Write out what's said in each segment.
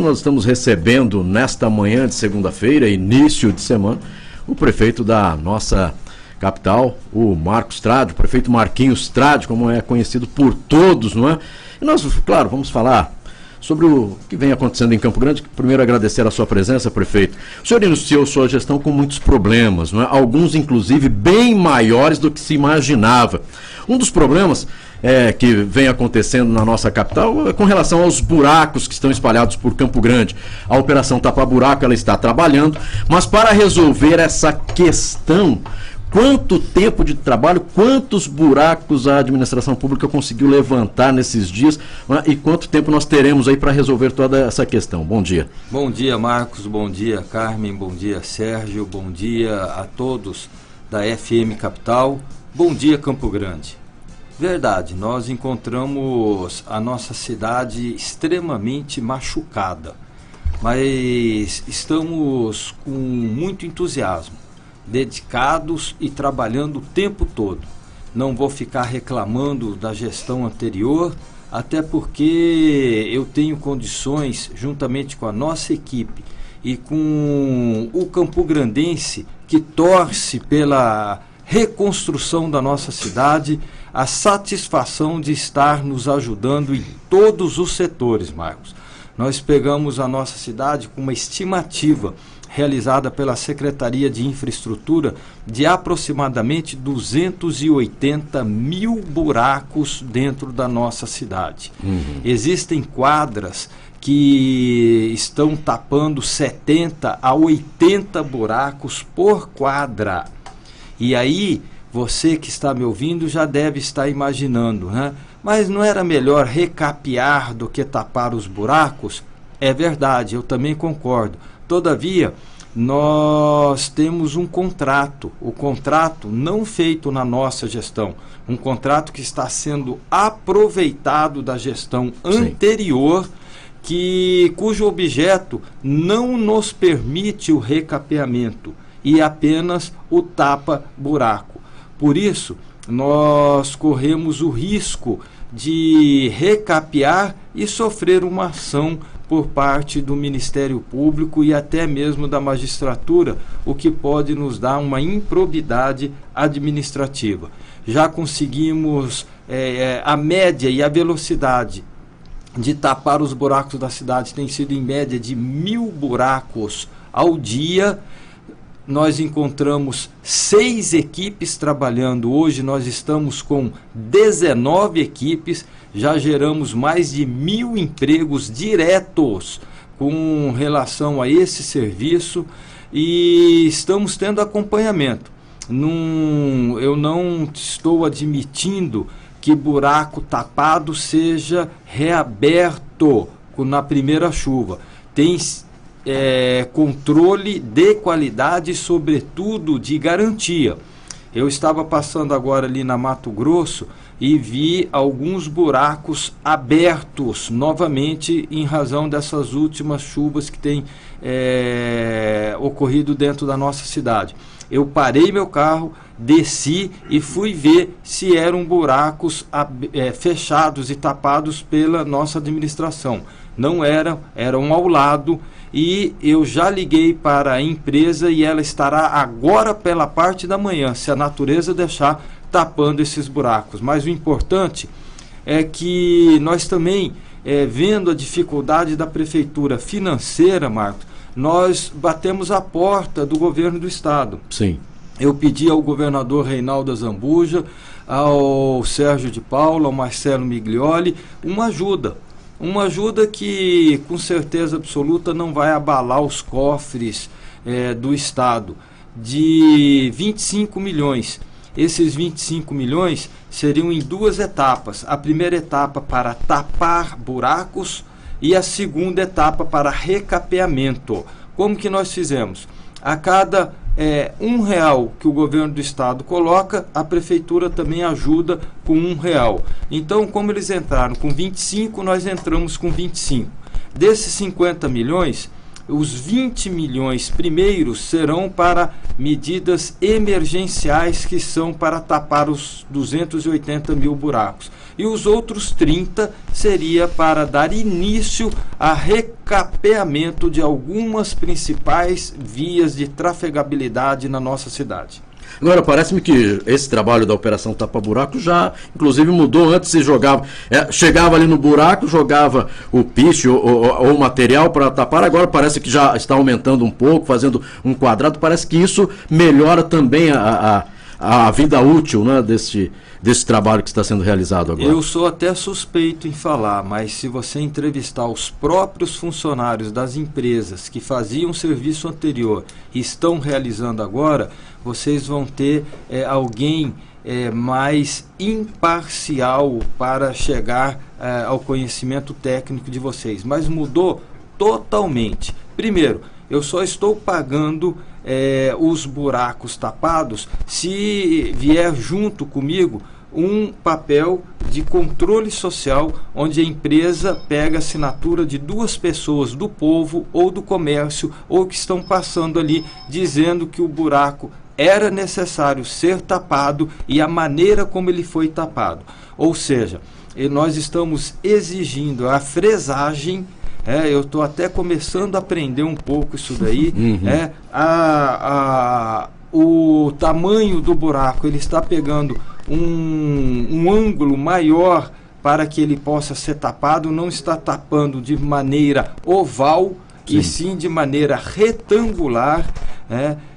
Nós estamos recebendo nesta manhã de segunda-feira, início de semana, o prefeito da nossa capital, o Marcos Trade, o prefeito Marquinhos Trade, como é conhecido por todos, não é? E nós, claro, vamos falar sobre o que vem acontecendo em Campo Grande. Primeiro, agradecer a sua presença, prefeito. O senhor iniciou sua gestão com muitos problemas, não é? Alguns, inclusive, bem maiores do que se imaginava. Um dos problemas que vem acontecendo na nossa capital é com relação aos buracos que estão espalhados por Campo Grande. A Operação Tapa Buraco, ela está trabalhando, mas para resolver essa questão, quanto tempo de trabalho, quantos buracos a administração pública conseguiu levantar nesses dias, né? E quanto tempo nós teremos aí para resolver toda essa questão? Bom dia. Bom dia, Marcos, bom dia, Carmen, bom dia, Sérgio, bom dia a todos da FM Capital, bom dia, Campo Grande. Verdade, nós encontramos a nossa cidade extremamente machucada, mas estamos com muito entusiasmo, dedicados e trabalhando o tempo todo. Não vou ficar reclamando da gestão anterior, até porque eu tenho condições, juntamente com a nossa equipe e com o campograndense que torce pela reconstrução da nossa cidade, a satisfação de estar nos ajudando em todos os setores, Marcos. Nós pegamos a nossa cidade com uma estimativa realizada pela Secretaria de Infraestrutura de aproximadamente 280 mil buracos dentro da nossa cidade. Existem quadras que estão tapando 70 a 80 buracos por quadra. E aí, você que está me ouvindo já deve estar imaginando, né? Mas não era melhor recapear do que tapar os buracos? É verdade, eu também concordo. Todavia, nós temos um contrato, o contrato não feito na nossa gestão, um contrato que está sendo aproveitado da gestão anterior, cujo objeto não nos permite o recapeamento e apenas o tapa-buraco. Por isso, nós corremos o risco de recapear e sofrer uma ação por parte do Ministério Público e até mesmo da magistratura, o que pode nos dar uma improbidade administrativa. Já conseguimos a média e a velocidade de tapar os buracos da cidade tem sido em média de 1.000 buracos ao dia. Nós encontramos 6 equipes trabalhando. Hoje nós estamos com 19 equipes, já geramos mais de 1.000 empregos diretos com relação a esse serviço e estamos tendo acompanhamento. Eu não estou admitindo que buraco tapado seja reaberto na primeira chuva. Tem controle de qualidade, sobretudo de garantia. Eu estava passando agora ali na Mato Grosso e vi alguns buracos abertos novamente em razão dessas últimas chuvas que têm ocorrido dentro da nossa cidade. Eu parei meu carro, desci e fui ver se eram buracos fechados e tapados pela nossa administração. Não eram, eram ao lado. E eu já liguei para a empresa e ela estará agora pela parte da manhã, se a natureza deixar, tapando esses buracos. Mas o importante é que nós também, vendo a dificuldade da prefeitura financeira, Marcos, nós batemos a porta do governo do estado. Sim. Eu pedi ao governador Reinaldo Azambuja, ao Sérgio de Paula, ao Marcelo Miglioli, uma ajuda que com certeza absoluta não vai abalar os cofres do estado, de 25 milhões. Esses 25 milhões seriam em 2 etapas. A primeira etapa para tapar buracos e a segunda etapa para recapeamento. Como que nós fizemos? A cada R$1 que o governo do estado coloca, a prefeitura também ajuda com R$1. Então, como eles entraram com 25, nós entramos com 25. Desses 50 milhões, os 20 milhões primeiros serão para medidas emergenciais, que são para tapar os 280 mil buracos. E os outros 30 seria para dar início a recapeamento de algumas principais vias de trafegabilidade na nossa cidade. Agora, parece-me que esse trabalho da Operação Tapa Buraco já, inclusive, mudou. Antes se jogava, chegava ali no buraco, jogava o piche ou o material para tapar. Agora parece que já está aumentando um pouco, fazendo um quadrado. Parece que isso melhora também a vida útil, né, desse trabalho que está sendo realizado agora. Eu sou até suspeito em falar, mas se você entrevistar os próprios funcionários das empresas que faziam o serviço anterior e estão realizando agora, vocês vão ter alguém mais imparcial para chegar ao conhecimento técnico de vocês. Mas mudou totalmente. Primeiro, eu só estou pagando os buracos tapados se vier junto comigo um papel de controle social, onde a empresa pega a assinatura de 2 pessoas do povo ou do comércio, ou que estão passando ali dizendo que o buraco era necessário ser tapado e a maneira como ele foi tapado. Ou seja, nós estamos exigindo a fresagem. Eu estou até começando a aprender um pouco isso daí. O tamanho do buraco, ele está pegando um ângulo maior para que ele possa ser tapado, não está tapando de maneira oval, sim, e sim de maneira retangular,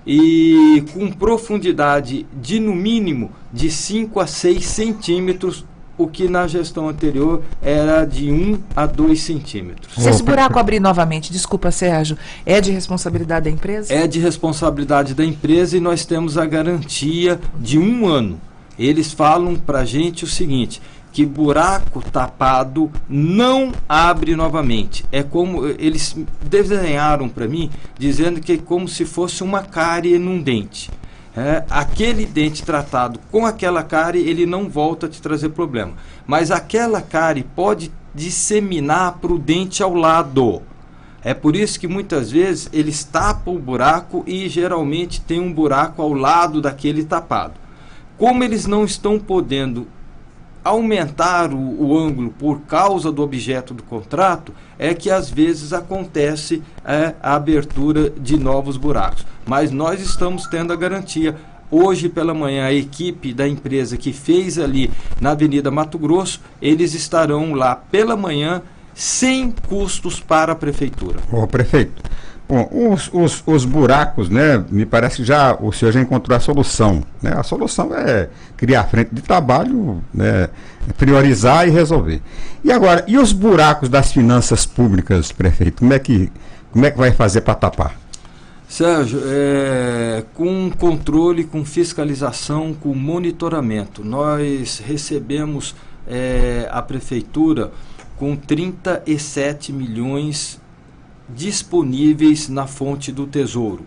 e com profundidade de no mínimo de 5 a 6 centímetros, o que na gestão anterior era de 1 a 2 centímetros. Se esse buraco abrir novamente, desculpa, Sérgio, é de responsabilidade da empresa? É de responsabilidade da empresa, e nós temos a garantia de 1 ano. Eles falam para a gente o seguinte, que buraco tapado não abre novamente. É como eles desenharam para mim, dizendo que é como se fosse uma cárie num dente. Aquele dente tratado com aquela cárie, ele não volta a te trazer problema. Mas aquela cárie pode disseminar para o dente ao lado. É por isso que muitas vezes eles tapam o buraco e geralmente tem um buraco ao lado daquele tapado. Como eles não estão podendo aumentar o ângulo por causa do objeto do contrato, é que às vezes acontece a abertura de novos buracos. Mas nós estamos tendo a garantia. Hoje pela manhã, a equipe da empresa que fez ali na Avenida Mato Grosso, eles estarão lá pela manhã sem custos para a prefeitura. Ô, prefeito, bom, os buracos, né, me parece que o senhor já encontrou a solução, né? A solução é criar frente de trabalho, né, priorizar e resolver. E agora, e os buracos das finanças públicas, prefeito? Como é que vai fazer para tapar? Sérgio, com controle, com fiscalização, com monitoramento. Nós recebemos a prefeitura com 37 milhões disponíveis na fonte do Tesouro,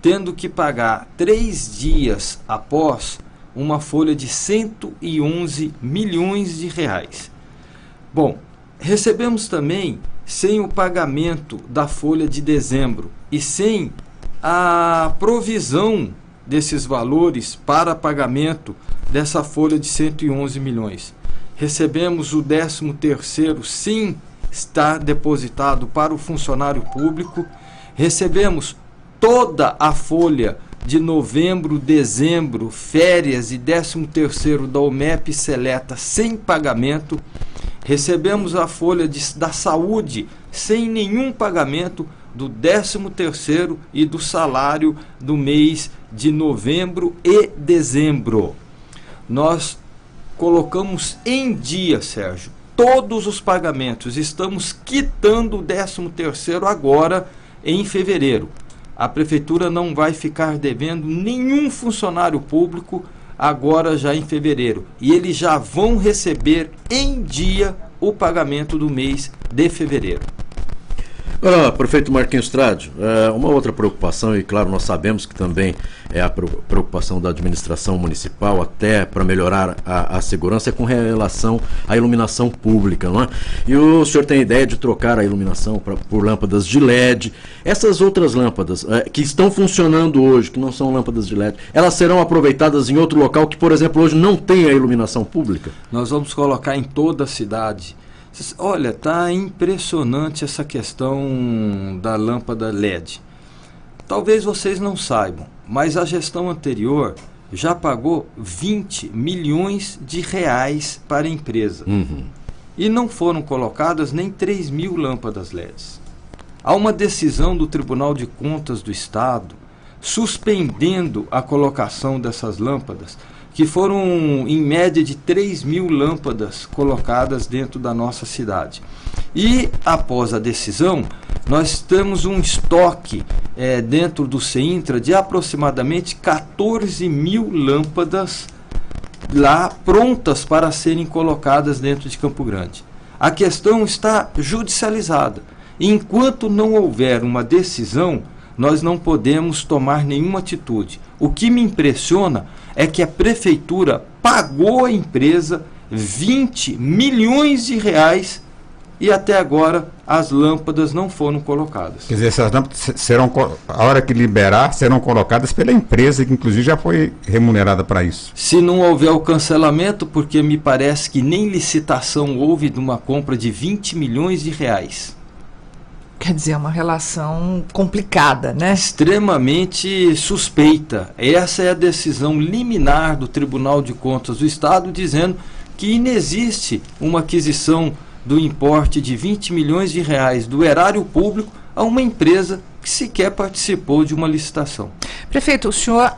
tendo que pagar 3 dias após uma folha de 111 milhões de reais. Bom, recebemos também sem o pagamento da folha de dezembro e sem a provisão desses valores para pagamento dessa folha de 111 milhões. Recebemos o 13º sem estar depositado para o funcionário público. Recebemos toda a folha de novembro, dezembro, férias e 13º da OMEP Seleta sem pagamento. Recebemos a folha da saúde sem nenhum pagamento do 13º e do salário do mês de novembro e dezembro. Nós colocamos em dia, Sérgio, todos os pagamentos. Estamos quitando o 13º agora em fevereiro. A prefeitura não vai ficar devendo nenhum funcionário público agora já em fevereiro. E eles já vão receber em dia o pagamento do mês de fevereiro. Prefeito Marquinhos Strádio, uma outra preocupação, e claro, nós sabemos que também é a preocupação da administração municipal, até para melhorar a segurança, é com relação à iluminação pública, não é? E o senhor tem ideia de trocar a iluminação por lâmpadas de LED. Essas outras lâmpadas que estão funcionando hoje, que não são lâmpadas de LED, elas serão aproveitadas em outro local que, por exemplo, hoje não tem a iluminação pública? Nós vamos colocar em toda a cidade. Olha, está impressionante essa questão da lâmpada LED. Talvez vocês não saibam, mas a gestão anterior já pagou 20 milhões de reais para a empresa. E não foram colocadas nem 3 mil lâmpadas LEDs. Há uma decisão do Tribunal de Contas do Estado suspendendo a colocação dessas lâmpadas, que foram em média de 3 mil lâmpadas colocadas dentro da nossa cidade. E após a decisão, nós temos um estoque dentro do CEINTRA de aproximadamente 14 mil lâmpadas lá prontas para serem colocadas dentro de Campo Grande. A questão está judicializada. Enquanto não houver uma decisão, nós não podemos tomar nenhuma atitude. O que me impressiona é que a prefeitura pagou à empresa 20 milhões de reais e até agora as lâmpadas não foram colocadas. Quer dizer, essas lâmpadas serão, a hora que liberar, serão colocadas pela empresa, que inclusive já foi remunerada para isso. Se não houver o cancelamento, porque me parece que nem licitação houve de uma compra de 20 milhões de reais. Quer dizer, é uma relação complicada, né? Extremamente suspeita. Essa é a decisão liminar do Tribunal de Contas do Estado, dizendo que inexiste uma aquisição do importe de 20 milhões de reais do erário público a uma empresa que sequer participou de uma licitação. Prefeito, o senhor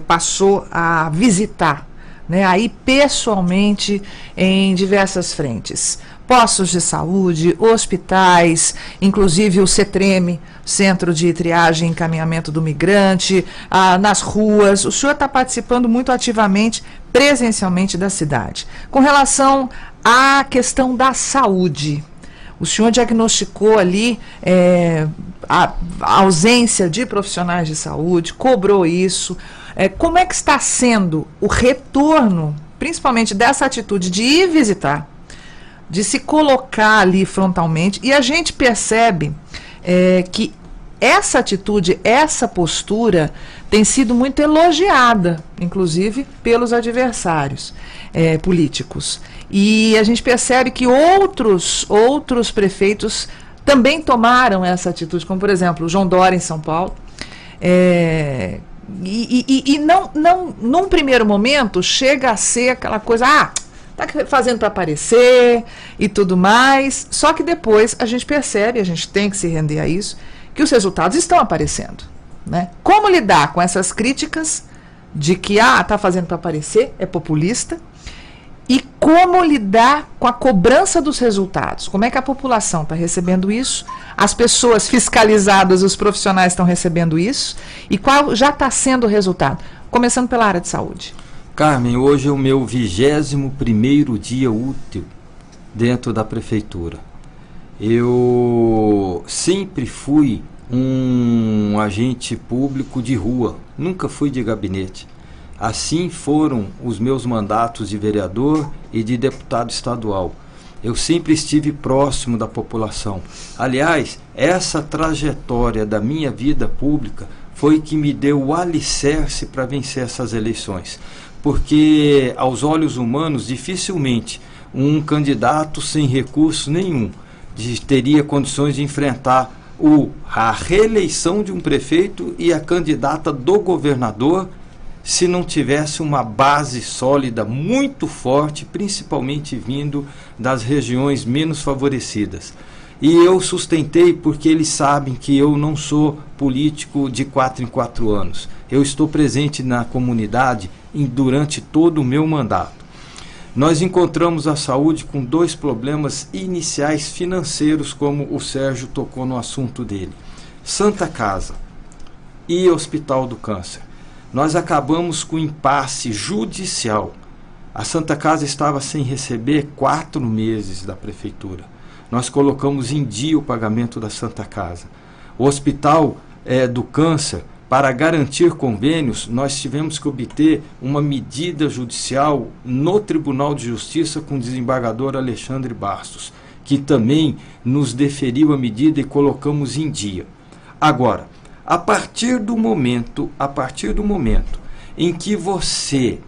passou a visitar, né, aí pessoalmente em diversas frentes. Postos de saúde, hospitais, inclusive o CETREM, Centro de Triagem e Encaminhamento do Migrante, nas ruas. O senhor está participando muito ativamente, presencialmente da cidade. Com relação à questão da saúde, o senhor diagnosticou ali a ausência de profissionais de saúde, cobrou isso. Como é que está sendo o retorno, principalmente dessa atitude de ir visitar, de se colocar ali frontalmente, e a gente percebe que essa atitude, essa postura tem sido muito elogiada, inclusive pelos adversários políticos. E a gente percebe que outros prefeitos também tomaram essa atitude, como por exemplo o João Dória em São Paulo. E não, num primeiro momento, chega a ser aquela coisa, está fazendo para aparecer e tudo mais, só que depois a gente percebe, a gente tem que se render a isso, que os resultados estão aparecendo, né? Como lidar com essas críticas de que está fazendo para aparecer, é populista, e como lidar com a cobrança dos resultados? Como é que a população está recebendo isso? As pessoas fiscalizadas, os profissionais estão recebendo isso? E qual já está sendo o resultado? Começando pela área de saúde. Carmen, hoje é o meu 21º dia útil dentro da prefeitura. Eu sempre fui um agente público de rua, nunca fui de gabinete. Assim foram os meus mandatos de vereador e de deputado estadual. Eu sempre estive próximo da população. Aliás, essa trajetória da minha vida pública foi que me deu o alicerce para vencer essas eleições. Porque, aos olhos humanos, dificilmente um candidato sem recurso nenhum teria condições de enfrentar a reeleição de um prefeito e a candidata do governador se não tivesse uma base sólida, muito forte, principalmente vindo das regiões menos favorecidas. E eu sustentei porque eles sabem que eu não sou político de 4 em 4 anos. Eu estou presente na comunidade durante todo o meu mandato. Nós encontramos a saúde com 2 problemas iniciais financeiros, como o Sérgio tocou no assunto dele. Santa Casa e Hospital do Câncer. Nós acabamos com impasse judicial. A Santa Casa estava sem receber 4 meses da prefeitura. nós colocamos em dia o pagamento da Santa Casa. O Hospital do Câncer, para garantir convênios, nós tivemos que obter uma medida judicial no Tribunal de Justiça com o desembargador Alexandre Bastos, que também nos deferiu a medida e colocamos em dia. Agora, a partir do momento em que você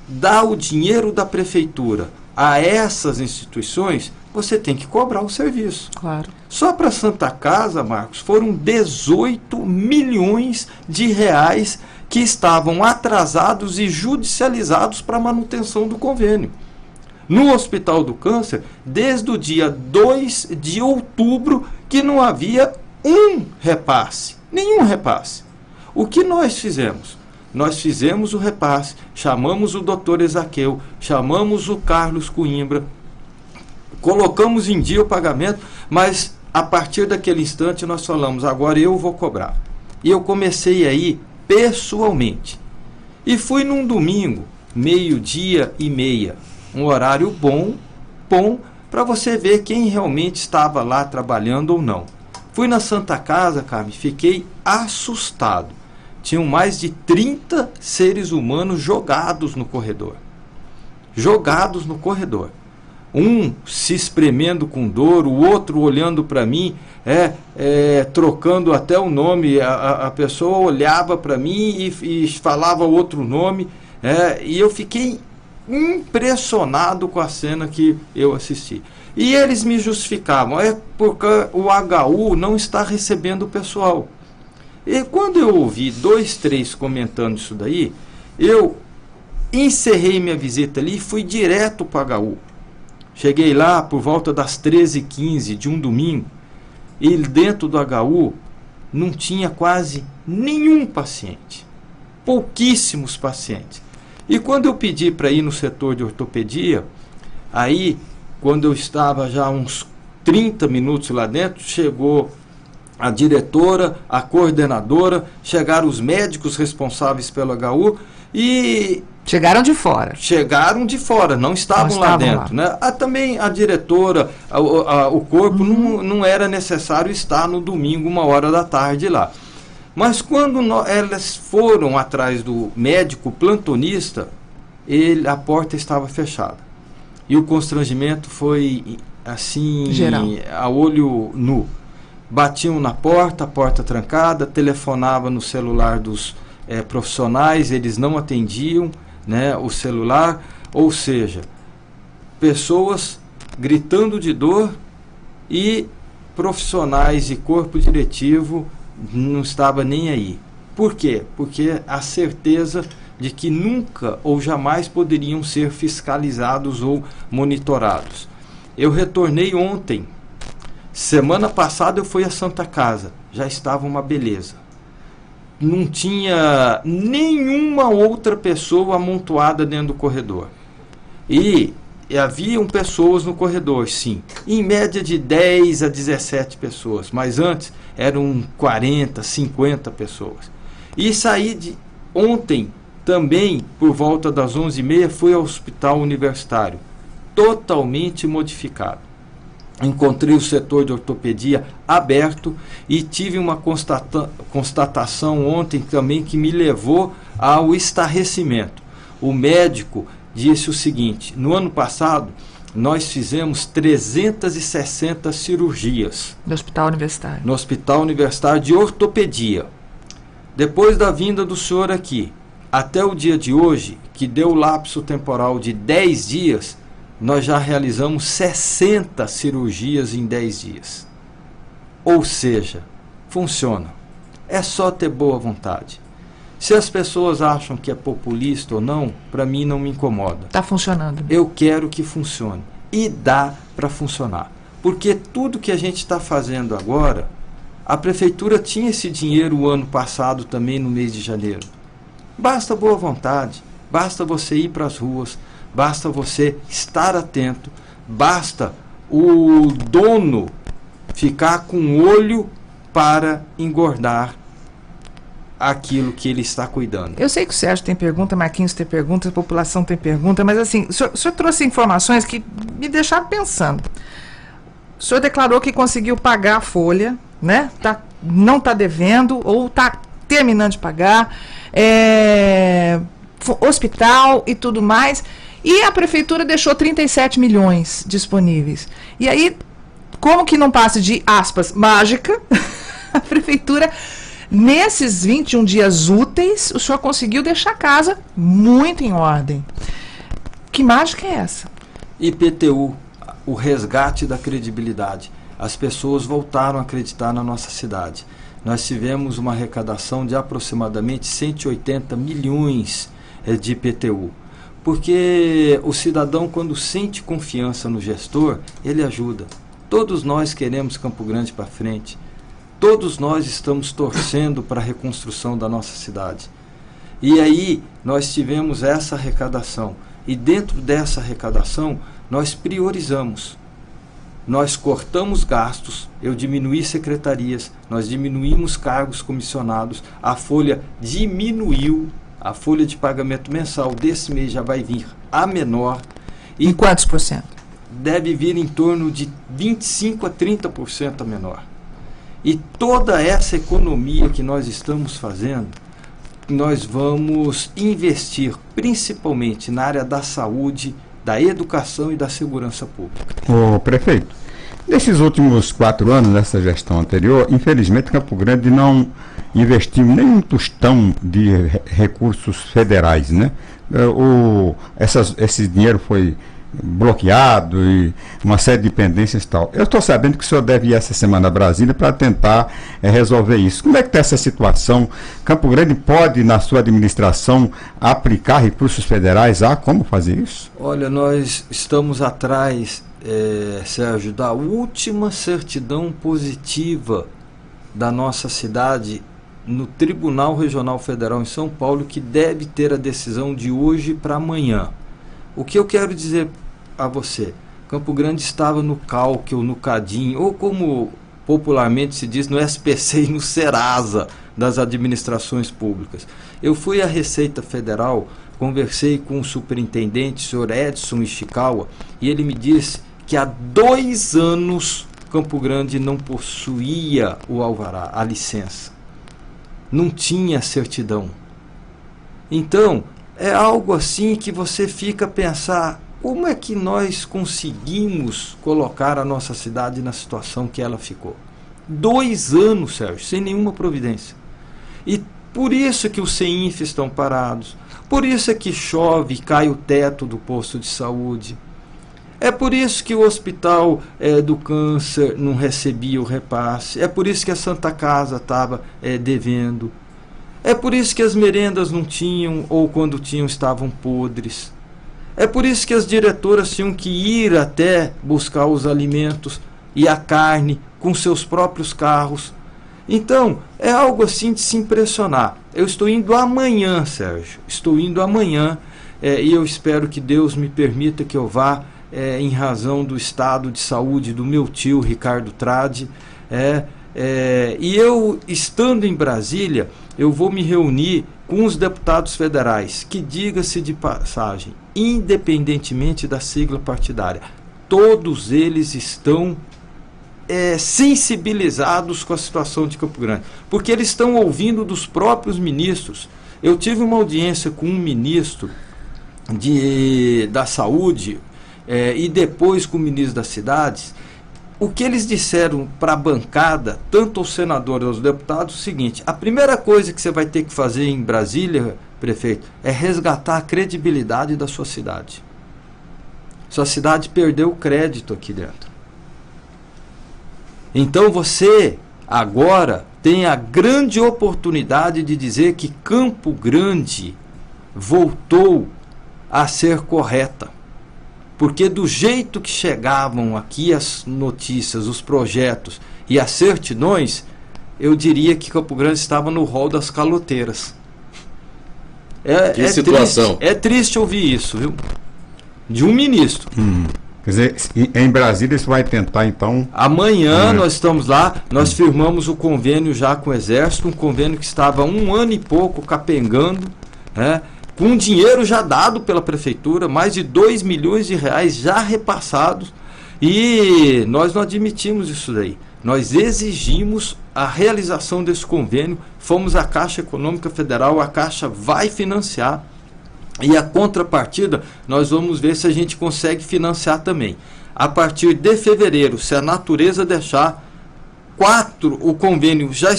dá o dinheiro da prefeitura a essas instituições, você tem que cobrar o serviço. Claro. Só para a Santa Casa, Marcos, foram 18 milhões de reais que estavam atrasados e judicializados para a manutenção do convênio. No Hospital do Câncer, desde o dia 2 de outubro, que não havia um repasse, nenhum repasse. O que nós fizemos? Nós fizemos o repasse, chamamos o doutor Ezaqueu, chamamos o Carlos Coimbra, colocamos em dia o pagamento, mas a partir daquele instante nós falamos, agora eu vou cobrar. E eu comecei aí pessoalmente. E fui num domingo, 12:30, um horário bom para você ver quem realmente estava lá trabalhando ou não. Fui na Santa Casa, Carmen, fiquei assustado. Tinham mais de 30 seres humanos jogados no corredor. Jogados no corredor. Um se espremendo com dor, o outro olhando para mim, trocando até o nome. A pessoa olhava para mim e falava outro nome. E eu fiquei impressionado com a cena que eu assisti. E eles me justificavam, porque o HU não está recebendo o pessoal. E quando eu ouvi 2, 3 comentando isso daí, eu encerrei minha visita ali e fui direto para o HU. Cheguei lá por volta das 13h15 de um domingo, e dentro do HU não tinha quase nenhum paciente, pouquíssimos pacientes. E quando eu pedi para ir no setor de ortopedia, aí, quando eu estava já uns 30 minutos lá dentro, chegou a diretora, a coordenadora, chegaram os médicos responsáveis pelo HU e... Chegaram de fora. Chegaram de fora, não estavam lá dentro. Né? Também a diretora, o corpo, não era necessário estar no domingo, 13h lá. Mas quando elas foram atrás do médico plantonista, a porta estava fechada. E o constrangimento foi assim, geral, a olho nu. Batiam na porta, a porta trancada, telefonava no celular dos profissionais, eles não atendiam, né, o celular, ou seja, pessoas gritando de dor e profissionais e corpo diretivo não estava nem aí. Por quê? Porque a certeza de que nunca ou jamais poderiam ser fiscalizados ou monitorados. Eu retornei ontem. Semana passada eu fui à Santa Casa. Já estava uma beleza. Não tinha nenhuma outra pessoa amontoada dentro do corredor. E haviam pessoas no corredor, sim. Em média de 10 a 17 pessoas. Mas antes eram 40, 50 pessoas. E saí ontem também, por volta das 11h30, fui ao hospital universitário. Totalmente modificado. Encontrei o setor de ortopedia aberto e tive uma constatação ontem também que me levou ao estarrecimento. O médico disse o seguinte: no ano passado nós fizemos 360 cirurgias. No hospital universitário. No hospital universitário de ortopedia. Depois da vinda do senhor aqui, até o dia de hoje, que deu lapso temporal de 10 dias, nós já realizamos 60 cirurgias em 10 dias. Ou seja, funciona. É só ter boa vontade. Se as pessoas acham que é populista ou não, para mim não me incomoda. Está funcionando. Eu quero que funcione. E dá para funcionar. Porque tudo que a gente está fazendo agora, a prefeitura tinha esse dinheiro o ano passado também no mês de janeiro. Basta boa vontade, basta você ir para as ruas, basta você estar atento, basta o dono ficar com olho para engordar aquilo que ele está cuidando. Eu sei que o Sérgio tem pergunta, Marquinhos tem pergunta, a população tem pergunta, mas assim, o senhor trouxe informações que me deixaram pensando. O senhor declarou que conseguiu pagar a folha, né? Não está devendo ou está terminando de pagar, hospital e tudo mais, e a prefeitura deixou 37 milhões disponíveis. E aí, como que não passe de, aspas, mágica, a prefeitura, nesses 21 dias úteis, o senhor conseguiu deixar a casa muito em ordem. Que mágica é essa? IPTU, o resgate da credibilidade. As pessoas voltaram a acreditar na nossa cidade. Nós tivemos uma arrecadação de aproximadamente 180 milhões de IPTU. Porque o cidadão, quando sente confiança no gestor, ele ajuda. Todos nós queremos Campo Grande para frente. Todos nós estamos torcendo para a reconstrução da nossa cidade. E aí nós tivemos essa arrecadação. E dentro dessa arrecadação, nós priorizamos. Nós cortamos gastos, eu diminuí secretarias, nós diminuímos cargos comissionados, a folha diminuiu, a folha de pagamento mensal desse mês já vai vir a menor. Em quantos por cento? Deve vir em torno de 25% a 30% a menor. E toda essa economia que nós estamos fazendo, nós vamos investir principalmente na área da saúde, da educação e da segurança pública. Ô, prefeito, nesses últimos 4 anos, nessa gestão anterior, infelizmente Campo Grande não investiu nem um tostão de recursos federais, né? Esse dinheiro foi bloqueado e uma série de pendências e tal. Eu estou sabendo que o senhor deve ir essa semana a Brasília para tentar resolver isso. Como é que está essa situação? Campo Grande pode, na sua administração, aplicar recursos federais? Como fazer isso? Olha, nós estamos atrás, Sérgio, da última certidão positiva da nossa cidade no Tribunal Regional Federal em São Paulo, que deve ter a decisão de hoje para amanhã. O que eu quero dizer a você? Campo Grande estava no CALC ou no CADIM, ou como popularmente se diz, no SPC e no Serasa das administrações públicas. Eu fui à Receita Federal, conversei com o superintendente, o senhor Edson Ishikawa, e ele me disse que há 2 anos Campo Grande não possuía o alvará, a licença. Não tinha certidão. Então, é algo assim que você fica a pensar, como é que nós conseguimos colocar a nossa cidade na situação que ela ficou? 2 anos, Sérgio, sem nenhuma providência. E por isso que os CEINF estão parados, por isso é que chove e cai o teto do posto de saúde. É por isso que o hospital do câncer não recebia o repasse, é por isso que a Santa Casa estava devendo. É por isso que as merendas não tinham, ou quando tinham estavam podres. É por isso que as diretoras tinham que ir até buscar os alimentos e a carne com seus próprios carros. Então, é algo assim de se impressionar. Eu estou indo amanhã, Sérgio. Estou indo amanhã e eu espero que Deus me permita que eu vá em razão do estado de saúde do meu tio, Ricardo Tradi. E eu, estando em Brasília, eu vou me reunir com os deputados federais, que, diga-se de passagem, independentemente da sigla partidária, todos eles estão sensibilizados com a situação de Campo Grande, porque eles estão ouvindo dos próprios ministros. Eu tive uma audiência com um ministro da saúde e depois com o ministro das cidades. O que eles disseram para a bancada, tanto aos senadores aos deputados, é o seguinte: a primeira coisa que você vai ter que fazer em Brasília, prefeito, é resgatar a credibilidade da sua cidade. Sua cidade perdeu o crédito aqui dentro. Então você agora tem a grande oportunidade de dizer que Campo Grande voltou a ser correta. Porque do jeito que chegavam aqui as notícias, os projetos e as certidões, eu diria que Campo Grande estava no rol das caloteiras. Que situação. É triste ouvir isso, viu? De um ministro. Quer dizer, em Brasília isso vai tentar, então... Amanhã nós estamos lá, nós firmamos o convênio já com o Exército, um convênio que estava há 1 ano e pouco capengando, né? Com dinheiro já dado pela prefeitura, mais de 2 milhões de reais já repassados. E nós não admitimos isso daí. Nós exigimos a realização desse convênio, fomos à Caixa Econômica Federal, a Caixa vai financiar, e a contrapartida nós vamos ver se a gente consegue financiar também. A partir de fevereiro, se a natureza deixar, o convênio já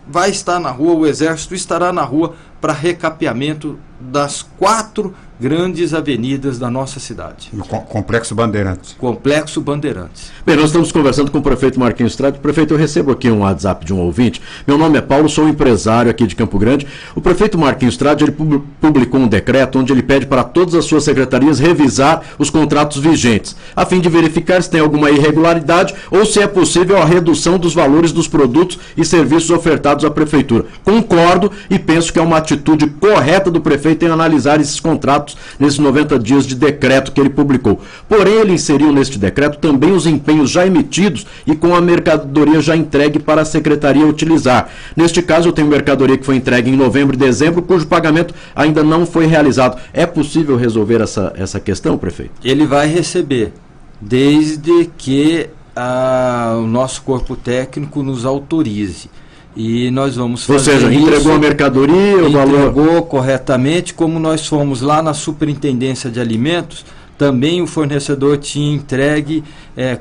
vai estar na rua, o Exército estará na rua para recapeamento das 4 grandes avenidas da nossa cidade. No Complexo Bandeirantes. Complexo Bandeirantes. Bem, nós estamos conversando com o prefeito Marquinhos Trade. Prefeito, eu recebo aqui um WhatsApp de um ouvinte. Meu nome é Paulo, sou empresário aqui de Campo Grande. O prefeito Marquinhos Trade, ele publicou um decreto onde ele pede para todas as suas secretarias revisar os contratos vigentes, a fim de verificar se tem alguma irregularidade ou se é possível a redução dos valores dos produtos e serviços ofertados à prefeitura. Concordo e penso que é uma atitude correta do prefeito em analisar esses contratos nesses 90 dias de decreto que ele publicou. Porém, ele inseriu neste decreto também os empenhos já emitidos e com a mercadoria já entregue para a secretaria utilizar. Neste caso, eu tenho mercadoria que foi entregue em novembro e dezembro, cujo pagamento ainda não foi realizado. É possível resolver essa questão, prefeito? Ele vai receber, desde que o nosso corpo técnico nos autorize. E nós vamos fazer. Ou seja, entregou a mercadoria, o valor. Entregou corretamente, como nós fomos lá na Superintendência de Alimentos, também o fornecedor tinha entregue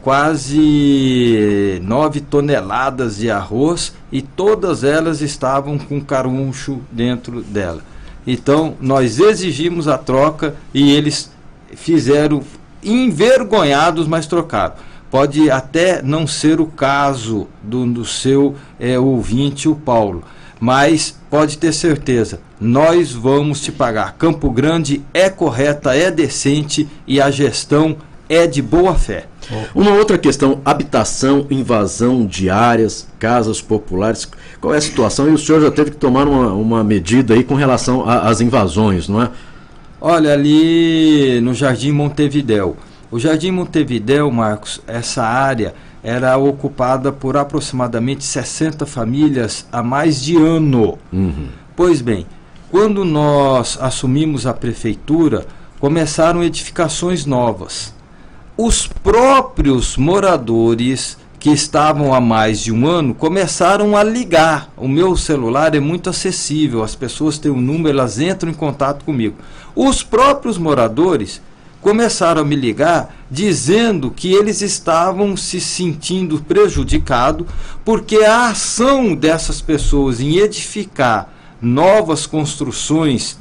quase 9 toneladas de arroz e todas elas estavam com caruncho dentro dela. Então, nós exigimos a troca e eles fizeram envergonhados, mas trocaram. Pode até não ser o caso do seu ouvinte, o Paulo, mas pode ter certeza, nós vamos te pagar. Campo Grande é correta, é decente e a gestão é de boa fé. Uma outra questão, habitação, invasão de áreas, casas populares, qual é a situação? E o senhor já teve que tomar uma medida aí com relação às invasões, não é? Olha, ali no Jardim Montevidéu. O Jardim Montevidéu, Marcos, essa área era ocupada por aproximadamente 60 famílias há mais de ano. Pois bem, quando nós assumimos a prefeitura, começaram edificações novas. Os próprios moradores que estavam há mais de um ano começaram a ligar. O meu celular é muito acessível, as pessoas têm um número, elas entram em contato comigo. Os próprios moradores começaram a me ligar dizendo que eles estavam se sentindo prejudicados porque a ação dessas pessoas em edificar novas construções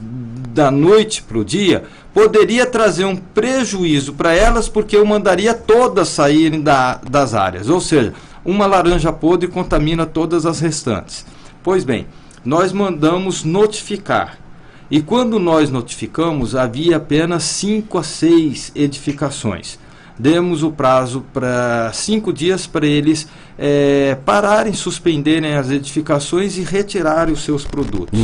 da noite para o dia poderia trazer um prejuízo para elas, porque eu mandaria todas saírem das áreas, ou seja, uma laranja podre contamina todas as restantes. Pois bem, nós mandamos notificar. E quando nós notificamos, havia apenas 5 a 6 edificações. Demos o prazo para 5 dias para eles pararem, suspenderem as edificações e retirarem os seus produtos.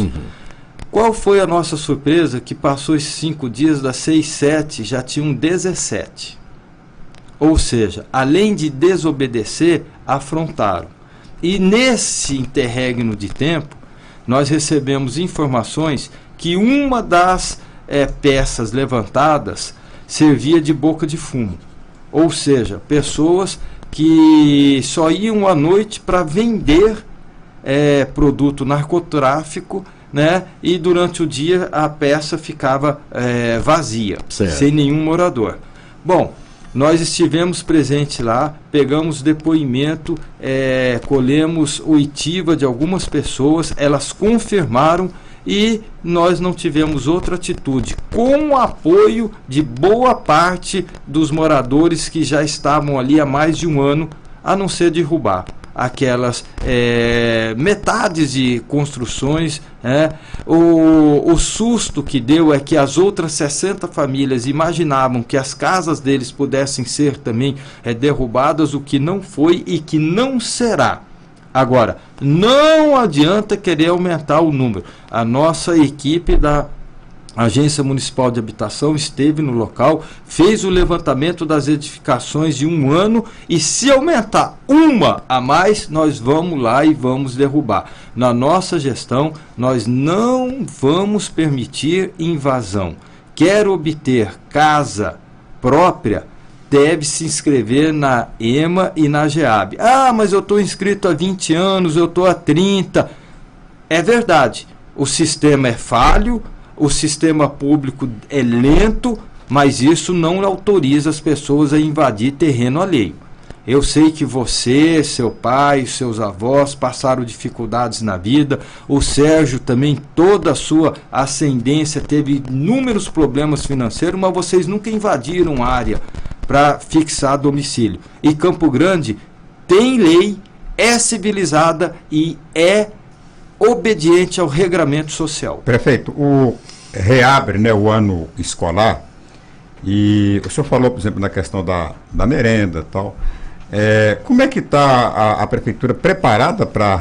Qual foi a nossa surpresa? Que passou esses 5 dias, das 6, 7, já tinham 17. Ou seja, além de desobedecer, afrontaram. E nesse interregno de tempo, nós recebemos informações que uma das peças levantadas servia de boca de fumo. Ou seja, pessoas que só iam à noite para vender produto narcotráfico, né? E durante o dia a peça ficava vazia, sem nenhum morador. Bom, nós estivemos presentes lá, pegamos depoimento, colhemos oitiva de algumas pessoas, elas confirmaram e nós não tivemos outra atitude, com o apoio de boa parte dos moradores que já estavam ali há mais de um ano, a não ser derrubar aquelas metades de construções. O susto que deu é que as outras 60 famílias imaginavam que as casas deles pudessem ser também derrubadas, o que não foi e que não será. Agora, não adianta querer aumentar o número. A nossa equipe da Agência Municipal de Habitação esteve no local, fez o levantamento das edificações de um ano e se aumentar uma a mais, nós vamos lá e vamos derrubar. Na nossa gestão, nós não vamos permitir invasão. Quer obter casa própria, deve se inscrever na EMA e na GEAB. Ah, mas eu estou inscrito há 20 anos, eu estou há 30. É verdade, o sistema é falho, o sistema público é lento, mas isso não autoriza as pessoas a invadir terreno alheio. Eu sei que você, seu pai, seus avós passaram dificuldades na vida, o Sérgio também, toda a sua ascendência teve inúmeros problemas financeiros, mas vocês nunca invadiram área para fixar domicílio. E Campo Grande tem lei, é civilizada e é obediente ao regramento social. Prefeito, reabre, né, o ano escolar, e o senhor falou, por exemplo, na questão da merenda e tal. Como é que está a prefeitura preparada para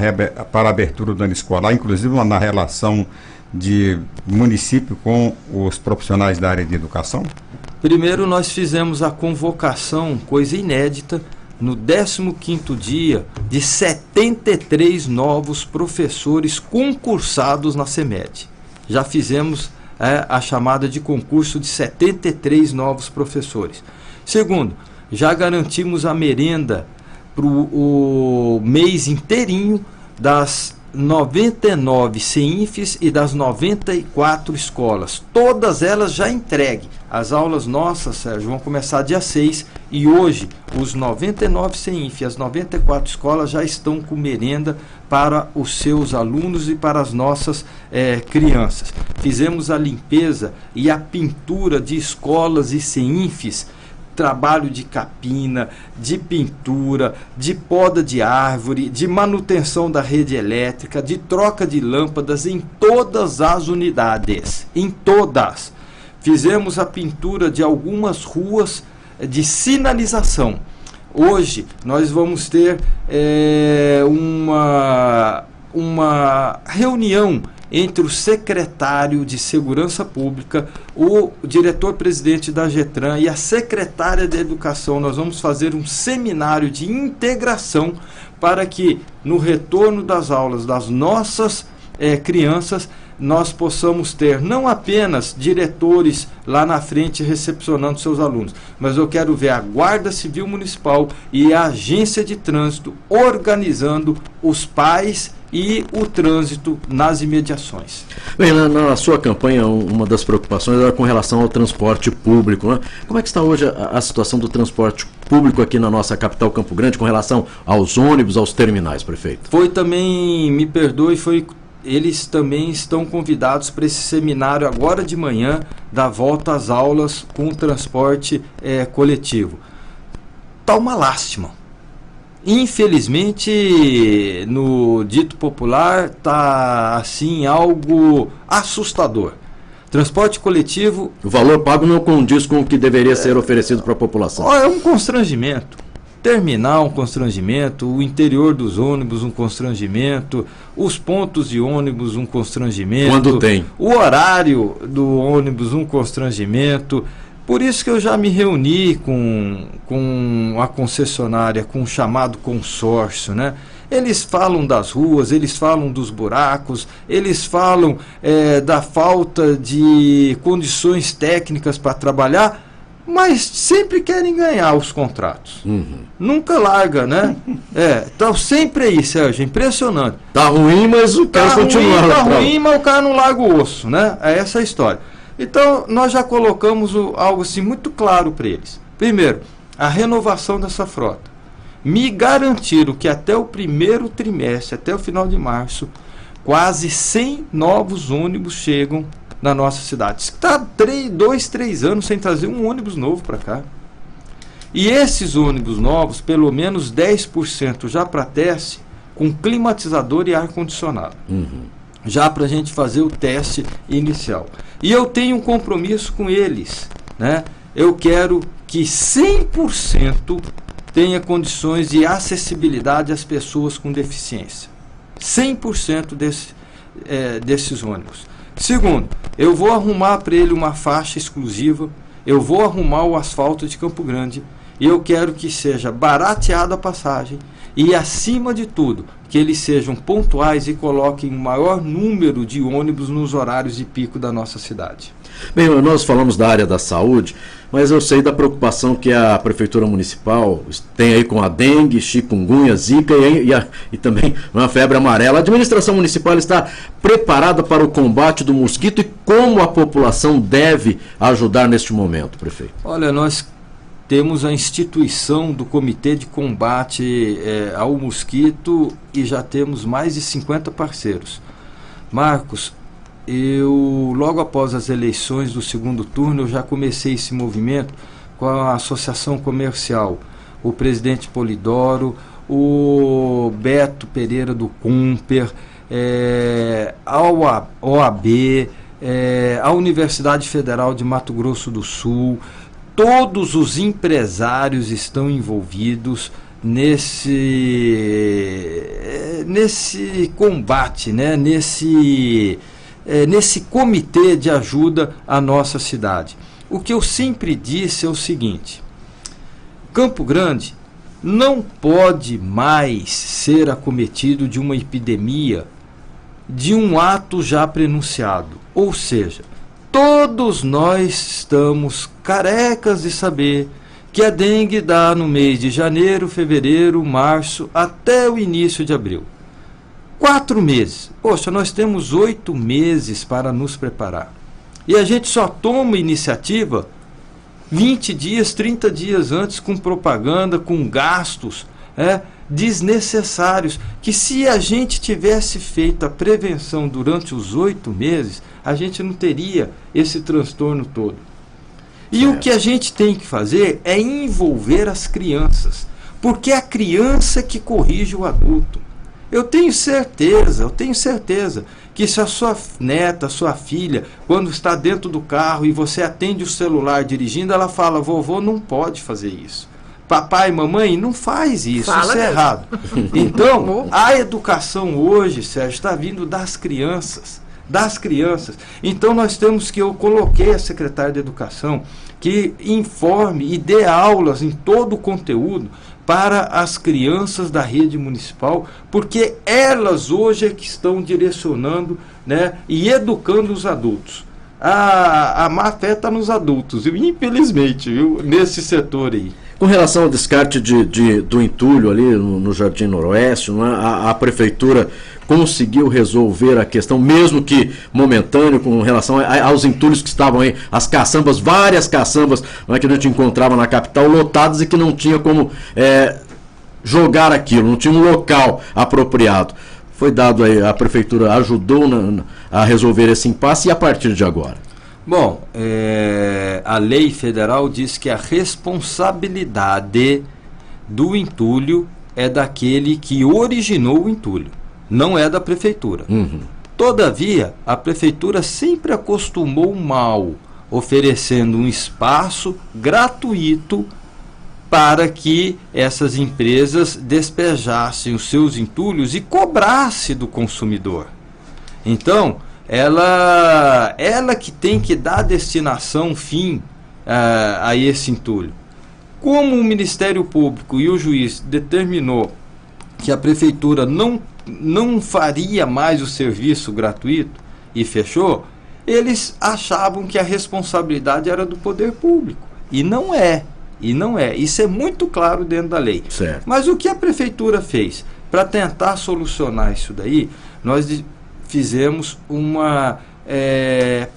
a abertura do ano escolar, inclusive na relação de município com os profissionais da área de educação? Primeiro, nós fizemos a convocação, coisa inédita, no 15º dia, de 73 novos professores concursados na CEMED. Já fizemos a chamada de concurso de 73 novos professores. Segundo, já garantimos a merenda para o mês inteirinho das 99 CEINFs e das 94 escolas. Todas elas já entregues. As aulas nossas, Sérgio, vão começar dia 6 e hoje os 99 CEINF e as 94 escolas já estão com merenda para os seus alunos e para as nossas crianças. Fizemos a limpeza e a pintura de escolas e CEINFs, trabalho de capina, de pintura, de poda de árvore, de manutenção da rede elétrica, de troca de lâmpadas em todas as unidades, em todas. Fizemos a pintura de algumas ruas de sinalização. Hoje nós vamos ter uma reunião entre o secretário de Segurança Pública, o diretor-presidente da GETRAN e a secretária de Educação. Nós vamos fazer um seminário de integração para que, no retorno das aulas das nossas crianças, nós possamos ter não apenas diretores lá na frente recepcionando seus alunos, mas eu quero ver a Guarda Civil Municipal e a Agência de Trânsito organizando os pais e o trânsito nas imediações. Bem, na sua campanha, uma das preocupações era com relação ao transporte público, né? Como é que está hoje a situação do transporte público aqui na nossa capital, Campo Grande, com relação aos ônibus, aos terminais, prefeito? Foi também, me perdoe, eles também estão convidados para esse seminário agora de manhã, da volta às aulas com o transporte coletivo. Está uma lástima. Infelizmente, no dito popular, está assim algo assustador. Transporte coletivo... O valor pago não condiz com o que deveria ser oferecido para a população. É um constrangimento. Terminal, um constrangimento. O interior dos ônibus, um constrangimento. Os pontos de ônibus, um constrangimento. Quando tem. O horário do ônibus, um constrangimento. Por isso que eu já me reuni com a concessionária, com o chamado consórcio, né? Eles falam das ruas, eles falam dos buracos, eles falam da falta de condições técnicas para trabalhar, mas sempre querem ganhar os contratos. Uhum. Nunca larga, né? Então sempre aí, Sérgio, impressionante. Tá ruim, mas o cara continua. Tá ruim, mas o cara não larga o osso, né? É essa a história. Então, nós já colocamos algo assim muito claro para eles. Primeiro, a renovação dessa frota. Me garantiram que até o primeiro trimestre, até o final de março, quase 100 novos ônibus chegam na nossa cidade. Está 2, 3 anos sem trazer um ônibus novo para cá. E esses ônibus novos, pelo menos 10% já para teste, com climatizador e ar-condicionado. Uhum. Já para a gente fazer o teste inicial. E eu tenho um compromisso com eles, né? Eu quero que 100% tenha condições de acessibilidade às pessoas com deficiência. 100% desses ônibus. Segundo, eu vou arrumar para ele uma faixa exclusiva, eu vou arrumar o asfalto de Campo Grande eu quero que seja barateada a passagem e, acima de tudo, que eles sejam pontuais e coloquem o maior número de ônibus nos horários de pico da nossa cidade. Bem, nós falamos da área da saúde, mas eu sei da preocupação que a Prefeitura Municipal tem aí com a dengue, chikungunya, zika e também uma febre amarela. A administração municipal está preparada para o combate do mosquito e como a população deve ajudar neste momento, prefeito? Olha, nós temos a instituição do Comitê de Combate ao Mosquito e já temos mais de 50 parceiros. Marcos, logo após as eleições do segundo turno, eu já comecei esse movimento com a Associação Comercial, o presidente Polidoro, o Beto Pereira do Cumper, a OAB, a Universidade Federal de Mato Grosso do Sul. Todos os empresários estão envolvidos nesse combate, né? nesse comitê de ajuda à nossa cidade. O que eu sempre disse é o seguinte: Campo Grande não pode mais ser acometido de uma epidemia de um ato já prenunciado. Ou seja, todos nós estamos carecas de saber que a dengue dá no mês de janeiro, fevereiro, março, até o início de abril. 4 meses. Poxa, nós temos 8 meses para nos preparar. E a gente só toma iniciativa 20 dias, 30 dias antes, com propaganda, com gastos desnecessários, que se a gente tivesse feito a prevenção durante os 8 meses, a gente não teria esse transtorno todo. E o que a gente tem que fazer é envolver as crianças, porque é a criança que corrige o adulto. Eu tenho certeza que se a sua neta, sua filha, quando está dentro do carro e você atende o celular dirigindo, ela fala: vovô não pode fazer isso. Papai e mamãe não faz isso, isso é errado. Então, a educação hoje, Sérgio, está vindo das crianças. Então nós temos que, eu coloquei a secretária de Educação que informe e dê aulas em todo o conteúdo para as crianças da rede municipal, porque elas hoje é que estão direcionando, né, e educando os adultos. A má fé está nos adultos, infelizmente, nesse setor aí. Com relação ao descarte do entulho ali no Jardim Noroeste, a Prefeitura conseguiu resolver a questão, mesmo que momentâneo, com relação aos entulhos que estavam aí, as caçambas, várias caçambas que a gente encontrava na capital, lotadas e que não tinha como jogar aquilo, não tinha um local apropriado. Foi dado aí, a Prefeitura ajudou a resolver esse impasse, e a partir de agora? Bom, a lei federal diz que a responsabilidade do entulho é daquele que originou o entulho, não é da Prefeitura. Todavia, a Prefeitura sempre acostumou mal, oferecendo um espaço gratuito para que essas empresas despejassem os seus entulhos e cobrasse do consumidor. Então, ela que tem que dar destinação, fim a esse entulho. Como o Ministério Público e o juiz determinou que a Prefeitura não faria mais o serviço gratuito e fechou, eles achavam que a responsabilidade era do poder público. E não é. Isso é muito claro dentro da lei. Certo. Mas o que a Prefeitura fez para tentar solucionar isso daí, nós fizemos uma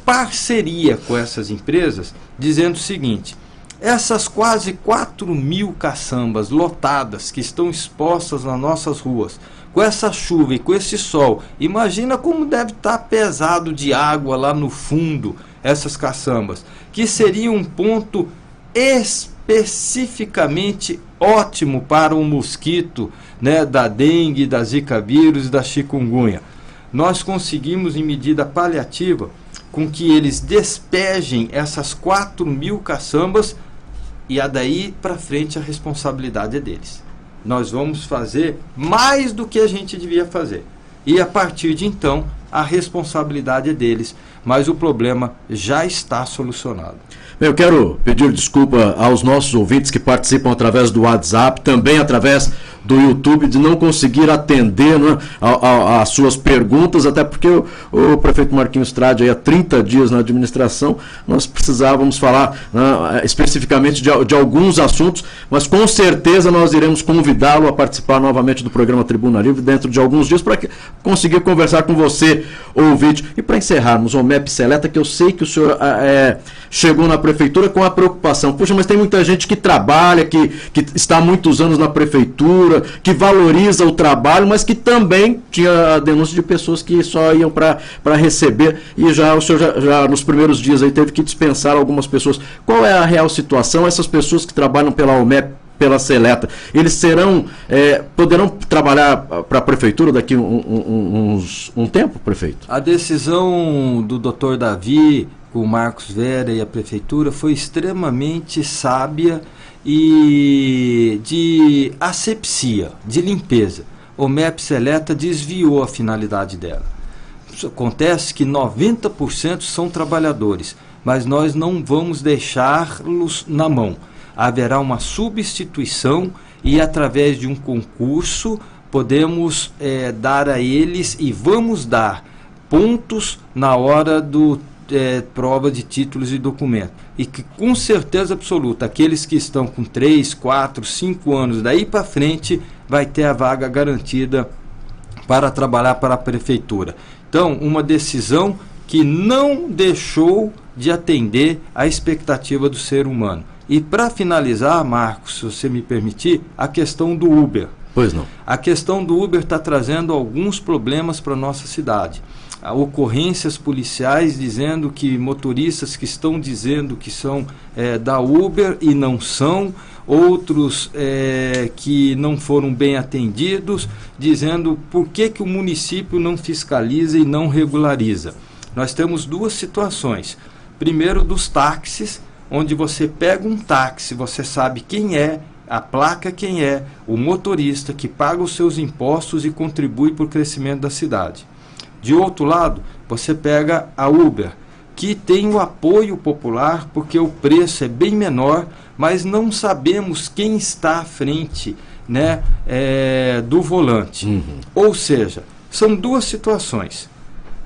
parceria com essas empresas, dizendo o seguinte: essas quase 4.000 caçambas lotadas que estão expostas nas nossas ruas, com essa chuva e com esse sol, imagina como deve estar pesado de água lá no fundo, essas caçambas, que seria um ponto especificamente ótimo para um mosquito, né, da dengue, da zika vírus e da chikungunya. Nós conseguimos, em medida paliativa, com que eles despejem essas 4.000 caçambas, e daí para frente a responsabilidade é deles. Nós vamos fazer mais do que a gente devia fazer. E a partir de então, a responsabilidade é deles. Mas o problema já está solucionado. Eu quero pedir desculpa aos nossos ouvintes que participam através do WhatsApp, também através do YouTube, de não conseguir atender, né, às suas perguntas, até porque o prefeito Marquinhos Trade, aí, há 30 dias na administração, nós precisávamos falar, né, especificamente de alguns assuntos, mas com certeza nós iremos convidá-lo a participar novamente do programa Tribuna Livre dentro de alguns dias, para conseguir conversar com você, ouvinte. E para encerrarmos, o MEP Seleta, que eu sei que o senhor chegou na prefeitura com a preocupação, puxa, mas tem muita gente que trabalha, que está há muitos anos na prefeitura, que valoriza o trabalho, mas que também tinha a denúncia de pessoas que só iam para receber, e o senhor já nos primeiros dias aí teve que dispensar algumas pessoas. Qual é a real situação? Essas pessoas que trabalham pela UMEP, pela Seleta, eles poderão trabalhar para a prefeitura daqui um tempo, prefeito? A decisão do Dr. Davi, com o Marcos Vera e a prefeitura, foi extremamente sábia e de asepsia, de limpeza. O MEP Seleta desviou a finalidade dela. Acontece que 90% são trabalhadores, mas nós não vamos deixá-los na mão. Haverá uma substituição e, através de um concurso, podemos dar a eles, e vamos dar pontos na hora do prova de títulos e documentos. E que, com certeza absoluta, aqueles que estão com 3, 4, 5 anos daí para frente, vai ter a vaga garantida para trabalhar para a prefeitura. Então, uma decisão que não deixou de atender à expectativa do ser humano. E para finalizar, Marcos, se você me permitir, a questão do Uber. Pois não. A questão do Uber está trazendo alguns problemas para a nossa cidade. Há ocorrências policiais dizendo que motoristas que estão dizendo que são da Uber e não são, outros que não foram bem atendidos, dizendo por que o município não fiscaliza e não regulariza. Nós temos duas situações. Primeiro, dos táxis, onde você pega um táxi, você sabe quem é, a placa quem é, o motorista que paga os seus impostos e contribui para o crescimento da cidade. De outro lado, você pega a Uber, que tem o apoio popular porque o preço é bem menor, mas não sabemos quem está à frente, né, do volante. Uhum. Ou seja, são duas situações.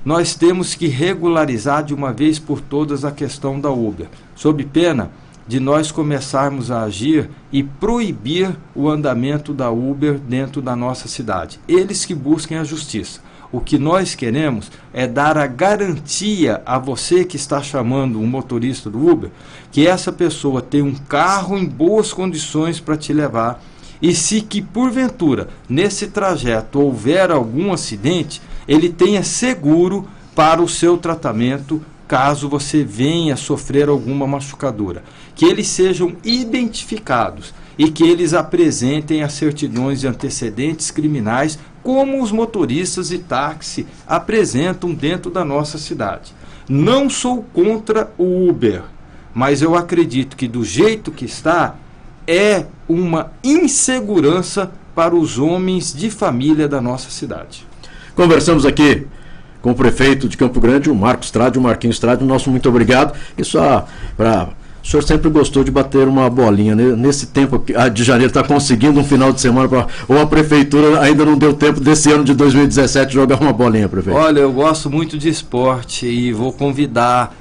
Nós temos que regularizar de uma vez por todas a questão da Uber, sob pena de nós começarmos a agir e proibir o andamento da Uber dentro da nossa cidade. Eles que busquem a justiça. O que nós queremos é dar a garantia a você que está chamando um motorista do Uber, que essa pessoa tem um carro em boas condições para te levar, e se que porventura nesse trajeto houver algum acidente, ele tenha seguro para o seu tratamento caso você venha sofrer alguma machucadura. Que eles sejam identificados e que eles apresentem as certidões de antecedentes criminais, como os motoristas de táxi apresentam dentro da nossa cidade. Não sou contra o Uber, mas eu acredito que do jeito que está, é uma insegurança para os homens de família da nossa cidade. Conversamos aqui com o prefeito de Campo Grande, o Marcos Trade, o Marquinhos Trade. Nosso muito obrigado. E só para... O senhor sempre gostou de bater uma bolinha, né? Nesse tempo de janeiro, está conseguindo um final de semana, ou a prefeitura ainda não deu tempo desse ano de 2017 jogar uma bolinha, prefeito? Olha, eu gosto muito de esporte e vou convidar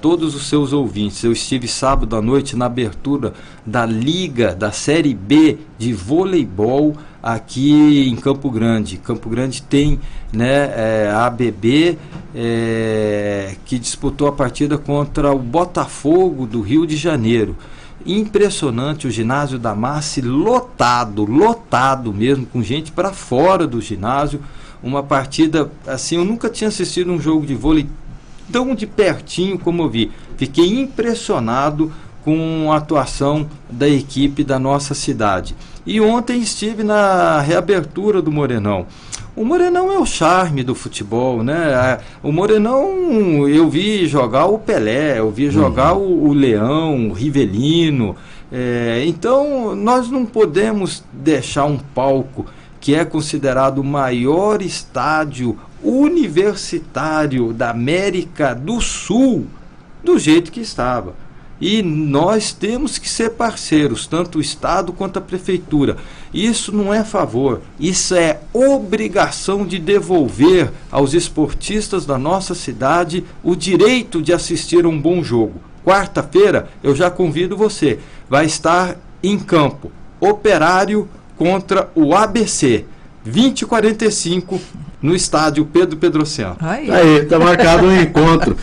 todos os seus ouvintes. Eu estive sábado à noite na abertura da Liga, da Série B de voleibol aqui em Campo Grande. Campo Grande tem, né, a ABB, que disputou a partida contra o Botafogo do Rio de Janeiro. Impressionante, o ginásio da Massi lotado mesmo, com gente para fora do ginásio. Uma partida, assim, eu nunca tinha assistido um jogo de vôlei tão de pertinho como eu vi. Fiquei impressionado com a atuação da equipe da nossa cidade. E ontem estive na reabertura do Morenão. O Morenão é o charme do futebol, né? O Morenão, eu vi jogar o Pelé, eu vi jogar o Leão, o Rivelino. Então, nós não podemos deixar um palco que é considerado o maior estádio universitário da América do Sul do jeito que estava. E nós temos que ser parceiros, tanto o Estado quanto a Prefeitura. Isso não é favor, isso é obrigação de devolver aos esportistas da nossa cidade o direito de assistir a um bom jogo. Quarta-feira, eu já convido você, vai estar em campo, Operário contra o ABC, 20h45, no estádio Pedro Pedrociano. Aí. Aí, tá marcado um encontro.